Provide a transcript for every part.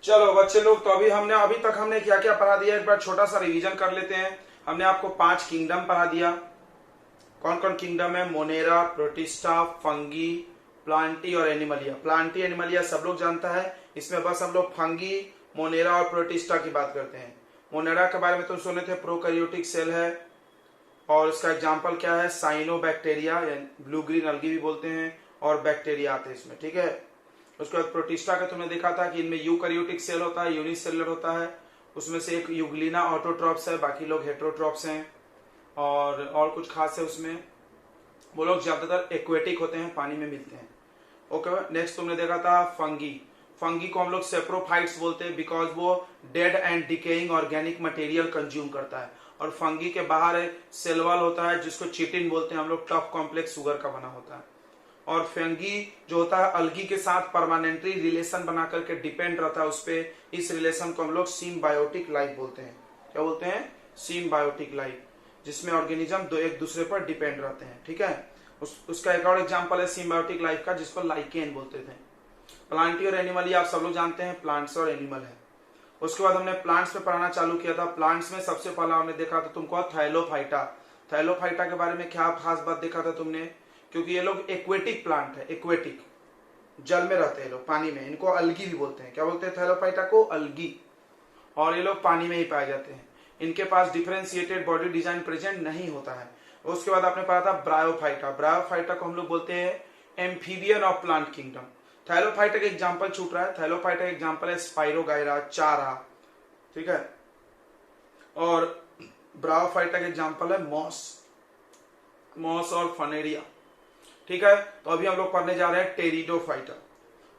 चलो बच्चे लोग, तो अभी तक हमने क्या क्या पढ़ा दिया, एक बार छोटा सा रिवीजन कर लेते हैं। हमने आपको 5 किंगडम पढ़ा दिया। कौन कौन किंगडम है? मोनेरा, प्रोटिस्टा, फंगी, प्लांटी और एनिमलिया। प्लांटी एनिमलिया सब लोग जानता है, इसमें बस हम लोग फंगी, मोनेरा और प्रोटिस्टा की बात करते हैं। मोनेरा के बारे में तुम सुने थे, प्रोकैरियोटिक सेल है, और इसका एग्जाम्पल क्या है? साइनोबैक्टीरिया, ब्लू ग्रीन अलगी भी बोलते हैं, और बैक्टीरिया आते हैं इसमें, ठीक है। उसके बाद प्रोटिस्टा का तुमने देखा था कि इनमें यूकैरियोटिक सेल होता है, यूनिसेलुलर होता है, उसमें से एक यूग्लिना ऑटोट्रॉप्स है, बाकी लोग हेट्रोट्रॉप्स हैं। और कुछ खास है उसमें, वो लोग ज्यादातर एक्वेटिक होते हैं, पानी में मिलते हैं। ओके, नेक्स्ट तुमने देखा था फंगी। फंगी को हम लोग सेप्रोफाइट्स बोलते हैं, बिकॉज वो dead and decaying organic material consume करता है। और फंगी के बाहर एक सेल वॉल होता है जिसको चिटिन बोलते हैं हम लोग, टफ कॉम्प्लेक्स शुगर का बना होता है। और फंगी जो होता है अलगी के साथ परमानेंटली रिलेशन बना करके डिपेंड रहता है उस पर। इस रिलेशन को हम लोग सिम्बायोटिक लाइफ बोलते हैं। क्या बोलते हैं? सिम्बायोटिक लाइफ, जिसमें ऑर्गेनिज्म दो एक दूसरे पर डिपेंड रहते हैं, ठीक है। उसका एक और एग्जांपल है सिम्बायोटिक लाइफ का, जिसको लाइकेन बोलते थे। प्लांटी और एनिमल, ये आप सब लोग जानते हैं, प्लांट्स और एनिमल है। उसके बाद हमने प्लांट्स पे पढ़ाना चालू किया था। प्लांट्स में सबसे पहला हमने देखा था तुमको थैलोफाइटा। थैलोफाइटा के बारे में क्या खास बात देखा था तुमने? क्योंकि ये लोग एक्वेटिक प्लांट है, एक्वेटिक, जल में रहते हैं लोग, पानी में। इनको अलगी भी बोलते हैं। क्या बोलते हैं थैलोफाइटा को? अलगी। और ये लोग पानी में ही पाए जाते हैं। इनके पास डिफरेंशिएटेड बॉडी डिजाइन प्रेजेंट नहीं होता है। उसके बाद आपने पढ़ा था ब्रायोफाइटा। ब्रायोफाइटा को हम लोग बोलते हैं amphibian of plant kingdom. Thallophyta का एग्जांपल छूट रहा है। थैलोफाइटा का एग्जांपल है स्पाइरोगायरा, चारा, ठीक है। और ब्रायोफाइटा का एग्जांपल है मॉस, मॉस और फनेरिया, ठीक है। तो अभी हम लोग पढ़ने जा रहे हैं टेरिडोफाइटा,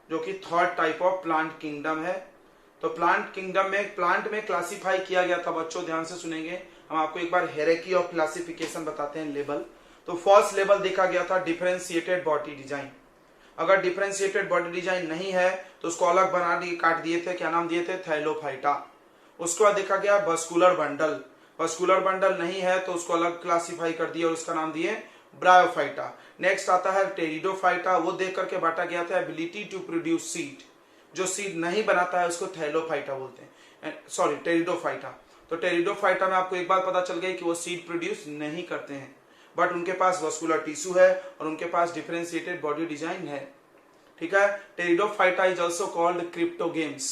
जो कि third type of plant kingdom है। तो प्लांट किंगडम में प्लांट में क्लासिफाई किया गया था बच्चों, ध्यान से सुनेंगे। हम आपको एक बार हेरेकी ऑफ क्लासिफिकेशन बताते हैं, लेवल। तो फर्स्ट लेवल देखा गया था डिफरेंशिएटेड बॉडी डिजाइन। अगर डिफरेंशिएटेड बॉडी डिजाइन नहीं है तो उसको अलग बना दिए, काट दिए थे, क्या नाम दिए थे? थैलोफाइटा। उसके बाद देखा गया बस्कुलर बंडल। बस्कुलर बंडल नहीं है तो उसको अलग क्लासिफाई कर दिया और उसका नाम दिए ब्रायोफाइटा। नेक्स्ट आता है टेरिडोफाइटा। वो देख करके बांटा गया था एबिलिटी टू प्रोड्यूस सीड। जो सीड नहीं बनाता है उसको थैलोफाइटा बोलते हैं, सॉरी टेरिडोफाइटा। तो टेरिडोफाइटा में आपको एक बात पता चल गई कि वो सीड प्रोड्यूस नहीं करते हैं, बट उनके पास वस्कुलर टिश्यू है और उनके पास डिफरेंशिएटेड बॉडी डिजाइन है, ठीक है। Pteridophyta is also called cryptogams.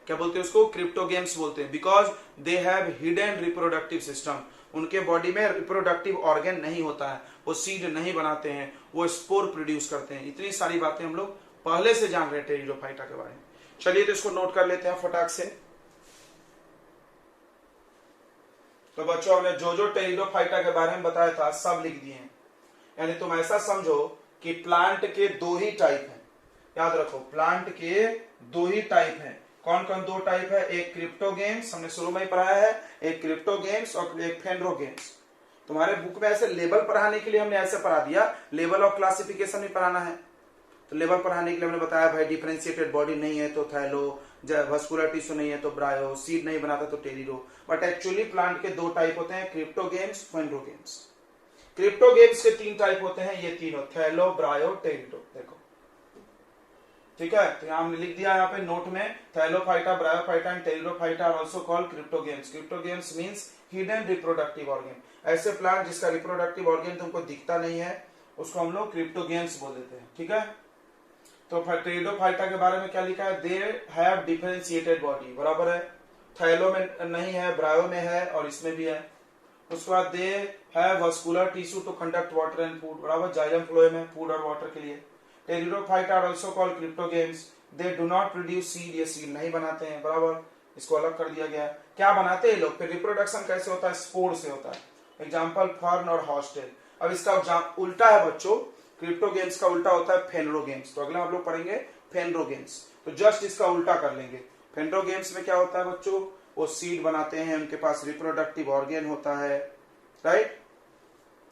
क्या बोलते हैं उसको? क्रिप्टोगेम्स बोलते हैं, because they have hidden reproductive system. उनके बॉडी में रिप्रोडक्टिव ऑर्गन नहीं होता है, वो सीड नहीं बनाते हैं, वो स्पोर प्रोड्यूस करते हैं। इतनी सारी बातें हम लोग पहले से जान रहे हैं टेरिडोफाइटा के बारे में। चलिए तो इसको नोट कर लेते हैं फटाक से। तो बच्चों हमने जो जो टेरिडोफाइटा के बारे में बताया था सब लिख दिए हैं। यानी तुम ऐसा समझो कि प्लांट के दो ही टाइप हैं। याद रखो, प्लांट के दो ही टाइप हैं। कौन कौन दो टाइप है? एक क्रिप्टोगेम्स, हमने शुरू में ही पढ़ाया है, एक क्रिप्टोगेम्स और एक फेंड्रोगेम्स। तुम्हारे बुक में ऐसे लेवल पढ़ाने के लिए हमने ऐसे पढ़ा दिया, लेवल ऑफ क्लासिफिकेशन भी पढ़ाना है। तो लेवल पढ़ाने के लिए हमने बताया भाई डिफरेंशिएटेड बॉडी नहीं है तो थैलो, वस्कुलर टिश्यू नहीं है तो ब्रायो, सीड नहीं बनाता तो टेरिडो। बट एक्चुअली प्लांट के दो टाइप होते हैं, क्रिप्टोगेम्स, फेंड्रोगेम्स। क्रिप्टोगेम्स के तीन टाइप होते हैं, ये तीनों, थैलो, ब्रायो, टेरिडो। देखो, ठीक है। तो यहां हमने लिख दिया यहाँ पे नोट में, thallophyta, bryophyta and pteridophyta are also called cryptogams. Cryptogams means hidden reproductive organ. ऐसे प्लांट जिसका रिप्रोडक्टिव ऑर्गन तुमको दिखता नहीं है उसको हम लोग क्रिप्टोगेम्स बोल देते हैं, ठीक है। तो टेरिडोफाइटा के बारे में क्या लिखा है? दे हैव डिफरेंशिएटेड बॉडी, बराबर है। थैलो में नहीं है, ब्रायो में है और इसमें भी है। उसके बाद they have vascular tissue to conduct water and food, बराबर, जाइलम फ्लोएम है फूड और वाटर के लिए। Pteridophyta are also called cryptogams. They do not produce seed, ये सीड नहीं बनाते हैं, बराबर, इसको अलग कर दिया गया। क्या बनाते हैं लोग? फिर रिप्रोडक्शन कैसे होता है? स्पोर से होता है। एग्जाम्पल फर्न और हॉस्टेल। अब इसका उल्टा है बच्चों, क्रिप्टोगेम्स का उल्टा होता है फेनरोगेम्स। तो अगला हम लोग पढ़ेंगे फेनरोगेम्स। तो जस्ट इसका उल्टा कर लेंगे। फेनरोगेम्स में क्या होता है बच्चों? वो सीड बनाते हैं, उनके पास रिप्रोडक्टिव ऑर्गन होता है, राइट।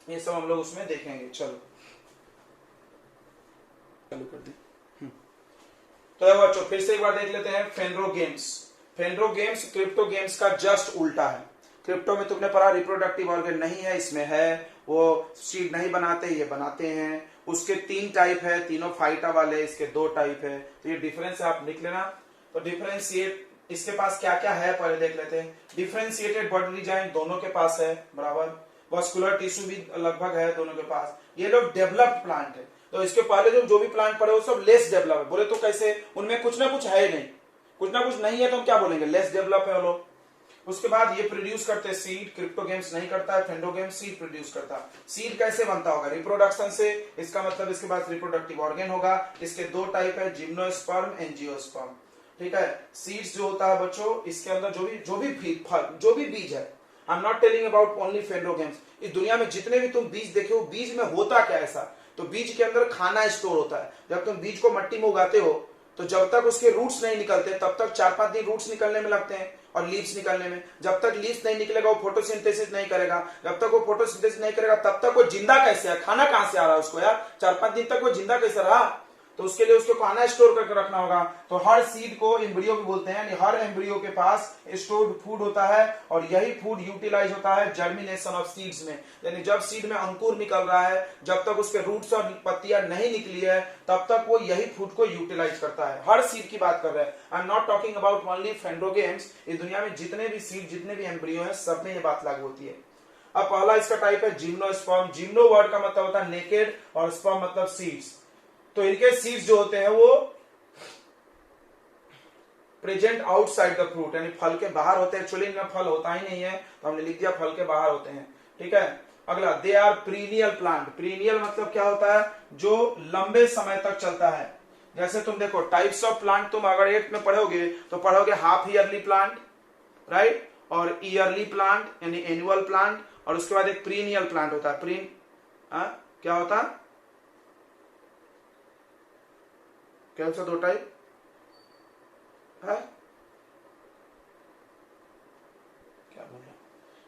ये सब हम लोग उसमें देखेंगे। चलो चालू कर दी। तो बच्चों फिर से एक बार देख लेते हैं फेनरोगेम्स। फेनरोगेम्स क्रिप्टोगेम्स का जस्ट उल्टा है। क्रिप्टो में तुमने पढ़ा रिप्रोडक्टिव ऑर्गन नहीं है, इसमें है, वो सीड नहीं बनाते, ये बनाते हैं। उसके तीन टाइप है, तीनों फाइटा वाले, इसके दो टाइप है। तो ये डिफरेंस आप लिख लेना। तो डिफरेंशिएट इसके पास क्या क्या है पहले देख लेते हैं। डिफरेंशिएटेड बॉडी डिजाइन दोनों के पास है बराबर, वस्कुलर टिश्यू भी लगभग है दोनों के पास। ये लोग डेवलप्ड प्लांट है, तो इसके पहले जो भी प्लांट पड़े वो सब लेस डेवलप है। बोले तो कैसे, उनमें कुछ ना कुछ है नहीं, कुछ ना कुछ नहीं है तो हम क्या बोलेंगे, लेस डेवलप है वो लोग। उसके बाद ये प्रोड्यूस करते हैं सीड, क्रिप्टोगेम्स नहीं करता है, फेंडोगेम्स सीड प्रोड्यूस करता है। सीड कैसे बनता होगा, रिप्रोडक्शन से, इसका मतलब इसके पास रिप्रोडक्टिव ऑर्गन होगा। इसके दो टाइप है, जिम्नोस्पर्म, एंजियोस्पर्म, ठीक है। सीड्स जो होता है बच्चों, इसके अंदर जो भी बीज है, I am not telling about only phanerogams, इस दुनिया में जितने भी तुम बीज देखे हो, बीज में होता क्या ऐसा, तो बीज के अंदर खाना स्टोर होता है। जब तुम बीज को मिट्टी में उगाते हो तो जब तक उसके रूट्स नहीं निकलते तब तक 4-5 दिन रूट्स निकलने में लगते हैं और लीव्स निकलने में। जब तक लीव्स नहीं निकलेगा वो फोटोसिंथेसिस नहीं करेगा, जब तक वो फोटोसिंथेसिस नहीं करेगा तब तक वो जिंदा कैसे है, खाना कहां से आ रहा है उसको यार, 4-5 दिन तक वो जिंदा कैसे रहा, तो उसके लिए उसको खाना स्टोर करके रखना होगा। तो हर सीड को एम्ब्रियो भी बोलते हैं, यानी हर एम्ब्रियो के पास स्टोर्ड फूड होता है और यही फूड यूटिलाइज होता है जर्मिनेशन ऑफ सीड्स में। यानी जब सीड में अंकुर निकल रहा है, जब तक उसके रूट्स और पत्तियां नहीं निकली है तब तक वो यही फूड को यूटिलाइज करता है। हर सीड की बात कर रहे हैं, I am not talking about only phanerogams. इस दुनिया में जितने भी सीड, जितने भी एम्ब्रियो है, सब में ये बात लागू होती है। अब पहला इसका टाइप है जिम्नोस्पर्म। जिम्नो वर्ड का मतलब होता है नेकेड और स्पर्म मतलब सीड्स। तो इनके सीड्स जो होते हैं वो प्रेजेंट आउटसाइड द फ्रूट, यानी फल के बाहर होते हैं। एक्चुअली इनमें फल होता ही नहीं है तो हमने लिख दिया फल के बाहर होते हैं, ठीक है। अगला, दे आर पीरियल प्लांट। पीरियल मतलब क्या होता है, जो लंबे समय तक चलता है। जैसे तुम देखो टाइप्स ऑफ प्लांट, तुम अगर 8th में पढ़ोगे तो पढ़ोगे हाफ ईयरली प्लांट, राइट, और ईयरली प्लांट यानी एनुअल प्लांट, और उसके बाद एक पीरियल प्लांट होता है। क्या होता है, कौन सा दो टाइप है, क्या बोल रहा,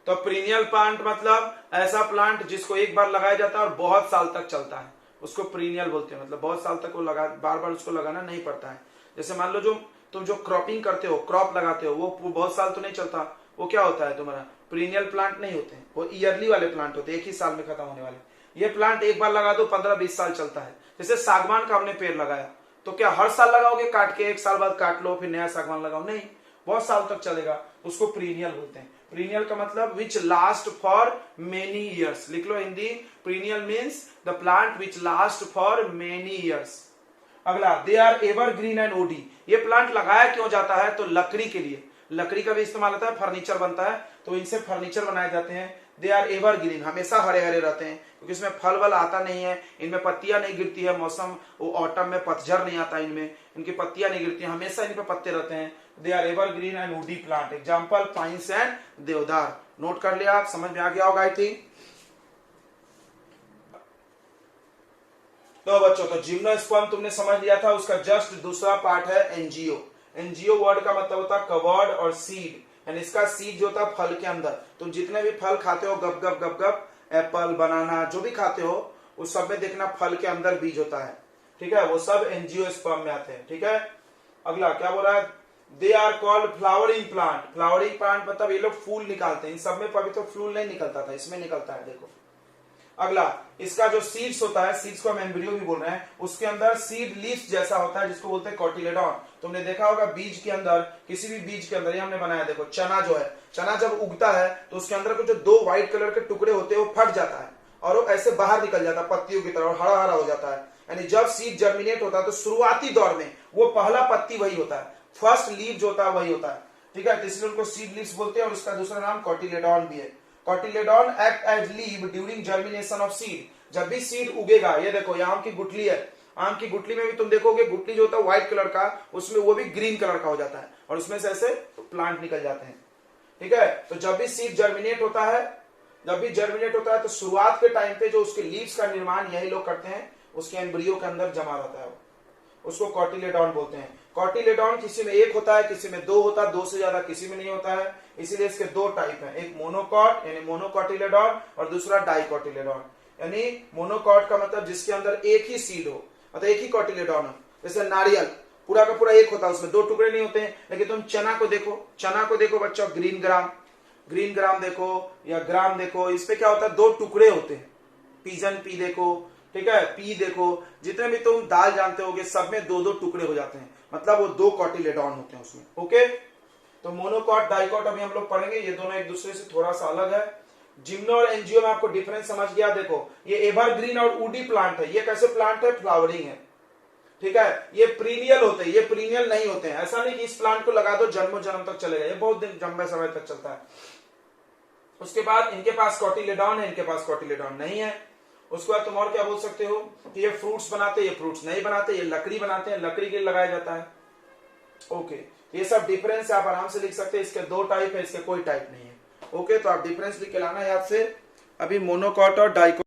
तो पीरियल प्लांट मतलब ऐसा प्लांट जिसको एक बार लगाया जाता है और बहुत साल तक चलता है, उसको पीरियल बोलते हैं। मतलब बहुत साल तक वो बार बार उसको लगाना नहीं पड़ता है। जैसे मान लो जो तुम जो क्रॉपिंग करते हो, क्रॉप लगाते हो, वो बहुत साल तो नहीं चलता, वो क्या होता है तुम्हारा, पीरियल प्लांट नहीं होते हैं, वो ईयरली वाले प्लांट होते हैं, एक ही साल में खत्म होने वाले। ये प्लांट एक बार लगा दो 15-20 साल चलता है। जैसे सागवान का हमने पेड़ लगाया, तो क्या हर साल लगाओगे काट के, एक साल बाद काट लो फिर नया सागवान लगाओ, नहीं, बहुत साल तक चलेगा, उसको पीरियल बोलते हैं। पीरियल का मतलब which last for many years, लिख लो Hindi, perennial means the plant which last for many years. अगला, they are evergreen and woody. ये प्लांट लगाया क्यों जाता है, तो लकड़ी के लिए, लकड़ी का भी इस्तेमाल होता है, फर्नीचर बनता है, तो इनसे फर्नीचर बनाए जाते हैं। दे आर एवरग्रीन, हमेशा हरे हरे रहते हैं, क्योंकि इसमें फल वल आता नहीं है, इनमें पत्तियां नहीं गिरती है, मौसम वो ऑटम में पतझड़ नहीं आता इनमें, इनकी पत्तियां नहीं गिरती, हमेशा इन पे पत्ते रहते हैं। They are evergreen and woody plant. Example pines and deodar. Note कर लिया, समझ में आ गया होगा आई थिंक। तो बच्चों, तो जिम्नोस्पर्म तुमने समझ लिया था, उसका जस्ट दूसरा पार्ट है एंजियो। एंजियो वर्ड का मतलब होता है कवर्ड और सीड, यानी इसका सीड जो होता है फल के अंदर। तुम जितने भी फल खाते हो, गप गप गप गप, एप्पल, बनाना, जो भी खाते हो, उस सब में देखना फल के अंदर बीज होता है, ठीक है, वो सब एंजियोस्पर्म में आते हैं, ठीक है। अगला क्या बोल रहा है, they are called flowering plant. Flowering plant मतलब ये लोग फूल निकालते हैं, इन सब में अभी तो फूल नहीं निकलता था, इसमें निकलता है, देखो। अगला, इसका जो सीड्स होता है, सीड्स को हम एम्ब्रियो भी बोल रहे हैं, उसके अंदर सीड लीव्स जैसा होता है जिसको बोलते हैं कोटिलेडॉन। तुमने देखा होगा बीज के अंदर, किसी भी बीज के अंदर, ये हमने बनाया, देखो चना जो है, चना जब उगता है तो उसके अंदर के जो 2 व्हाइट कलर के टुकड़े होते हैं वो फट जाता है और वो ऐसे बाहर निकल जाता है पत्तियों की तरह, हरा हरा हो जाता है। यानी जब सीड जर्मिनेट होता है तो शुरुआती दौर में वो पहला पत्ती वही होता है, फर्स्ट लीव जो होता है वही होता है, ठीक है, इसलिए उनको सीड लीव्स बोलते हैं। और उसका दूसरा नाम कोटिलेडॉन भी है। Cotyledon act as leave during germination of seed. जब भी सीड उगेगा, ये देखो ये आम की गुठली है, आम की गुठली में भी तुम देखोगे गुठली जो होता है व्हाइट कलर का, उसमें वो भी ग्रीन कलर का हो जाता है और उसमें से ऐसे प्लांट निकल जाते हैं, ठीक है। तो जब भी सीड जर्मिनेट होता है, तो शुरुआत के टाइम पे जो उसके लीव्स का निर्माण यही लोग करते हैं, उसके एम्ब्रियो के अंदर जमा रहता है, उसको कोटिलेडॉन बोलते हैं। कोटिलेडॉन किसी में एक होता है, किसी में 2 होता है, 2 से ज्यादा किसी में नहीं होता है, इसीलिए इसके 2 टाइप हैं, एक मोनोकॉट यानी मोनोकोटिलेडॉन और दूसरा डाइकोटिलेडॉन। यानी मोनोकॉट का मतलब जिसके अंदर एक ही सीड हो, मतलब एक ही कोटिलेडॉन हो। जैसे नारियल पूरा का पूरा एक होता है, उसमें 2 टुकड़े नहीं होते हैं। लेकिन तुम चना को देखो बच्चों, ग्रीन ग्राम देखो या ग्राम देखो, इस पे क्या होता है, 2 टुकड़े होते हैं। पिजन पी देखो, ठीक है, पी देखो, जितने भी तुम दाल जानते होगे सब में 2-2 टुकड़े हो जाते हैं। मतलब वो 2 कॉटिलेडॉन होते हैं उसमें। ओके, तो मोनोकॉट डाइकॉट अभी हम लोग पढ़ेंगे, ये दोनों एक दूसरे से थोड़ा सा अलग है। जिम्नो और एनजीओ में आपको डिफरेंस समझ गया। देखो ये एवरग्रीन और वुडी प्लांट है, ये कैसे प्लांट है, फ्लावरिंग है, ठीक है। ये प्रीनियल होते हैं, ये प्रीनियल नहीं होते हैं। ऐसा नहीं कि इस प्लांट को लगा दो जन्मों जन्म तक चलेगा, ये बहुत दिन लंबे समय तक चलता है। उसके बाद इनके पास कॉटिलेडॉन है, इनके पास कॉटिलेडॉन नहीं है। उसके बाद तुम और क्या बोल सकते हो कि ये फ्रूट्स बनाते, ये फ्रूट्स नहीं बनाते, ये लकड़ी बनाते हैं, लकड़ी के लिए लगाया जाता है। ओके, ये सब डिफरेंस आप आराम से लिख सकते हैं। इसके 2 टाइप है, इसके कोई टाइप नहीं है। ओके, तो आप डिफरेंस लिख के लाना याद से। अभी मोनोकॉट और डाइकॉट